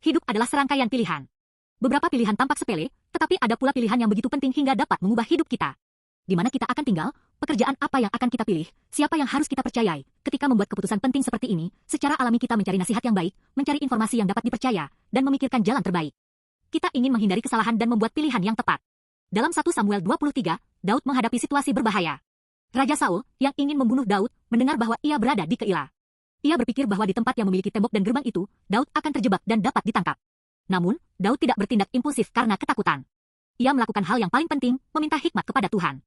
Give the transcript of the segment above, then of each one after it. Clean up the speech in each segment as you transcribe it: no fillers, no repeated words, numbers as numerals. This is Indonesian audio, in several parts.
hidup adalah serangkaian pilihan. Beberapa pilihan tampak sepele, tetapi ada pula pilihan yang begitu penting hingga dapat mengubah hidup kita. Di mana kita akan tinggal, pekerjaan apa yang akan kita pilih, siapa yang harus kita percayai. Ketika membuat keputusan penting seperti ini, secara alami kita mencari nasihat yang baik, mencari informasi yang dapat dipercaya, dan memikirkan jalan terbaik. Kita ingin menghindari kesalahan dan membuat pilihan yang tepat. Dalam 1 Samuel 23, Daud menghadapi situasi berbahaya. Raja Saul, yang ingin membunuh Daud, mendengar bahwa ia berada di Keila. Ia berpikir bahwa di tempat yang memiliki tembok dan gerbang itu, Daud akan terjebak dan dapat ditangkap. Namun, Daud tidak bertindak impulsif karena ketakutan. Ia melakukan hal yang paling penting, meminta hikmat kepada Tuhan.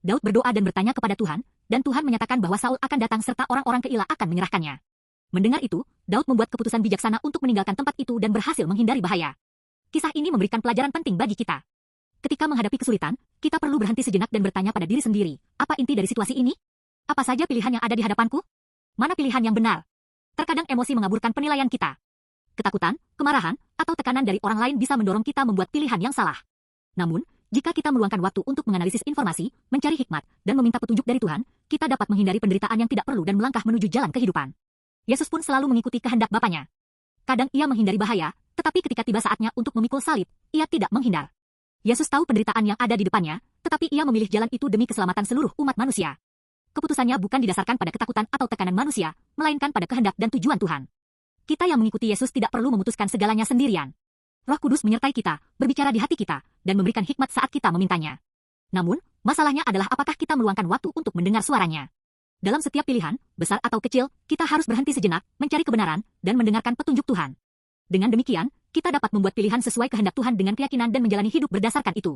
Daud berdoa dan bertanya kepada Tuhan, dan Tuhan menyatakan bahwa Saul akan datang serta orang-orang Keila akan menyerahkannya. Mendengar itu, Daud membuat keputusan bijaksana untuk meninggalkan tempat itu dan berhasil menghindari bahaya. Kisah ini memberikan pelajaran penting bagi kita. Ketika menghadapi kesulitan, kita perlu berhenti sejenak dan bertanya pada diri sendiri, apa inti dari situasi ini? Apa saja pilihan yang ada di hadapanku? Mana pilihan yang benar? Terkadang emosi mengaburkan penilaian kita. Ketakutan, kemarahan, atau tekanan dari orang lain bisa mendorong kita membuat pilihan yang salah. Namun, jika kita meluangkan waktu untuk menganalisis informasi, mencari hikmat, dan meminta petunjuk dari Tuhan, kita dapat menghindari penderitaan yang tidak perlu dan melangkah menuju jalan kehidupan. Yesus pun selalu mengikuti kehendak Bapanya. Kadang ia menghindari bahaya, tetapi ketika tiba saatnya untuk memikul salib, ia tidak menghindar. Yesus tahu penderitaan yang ada di depannya, tetapi ia memilih jalan itu demi keselamatan seluruh umat manusia. Keputusannya bukan didasarkan pada ketakutan atau tekanan manusia, melainkan pada kehendak dan tujuan Tuhan. Kita yang mengikuti Yesus tidak perlu memutuskan segalanya sendirian. Roh Kudus menyertai kita, berbicara di hati kita, dan memberikan hikmat saat kita memintanya. Namun, masalahnya adalah apakah kita meluangkan waktu untuk mendengar suaranya. Dalam setiap pilihan, besar atau kecil, kita harus berhenti sejenak, mencari kebenaran, dan mendengarkan petunjuk Tuhan. Dengan demikian, kita dapat membuat pilihan sesuai kehendak Tuhan dengan keyakinan dan menjalani hidup berdasarkan itu.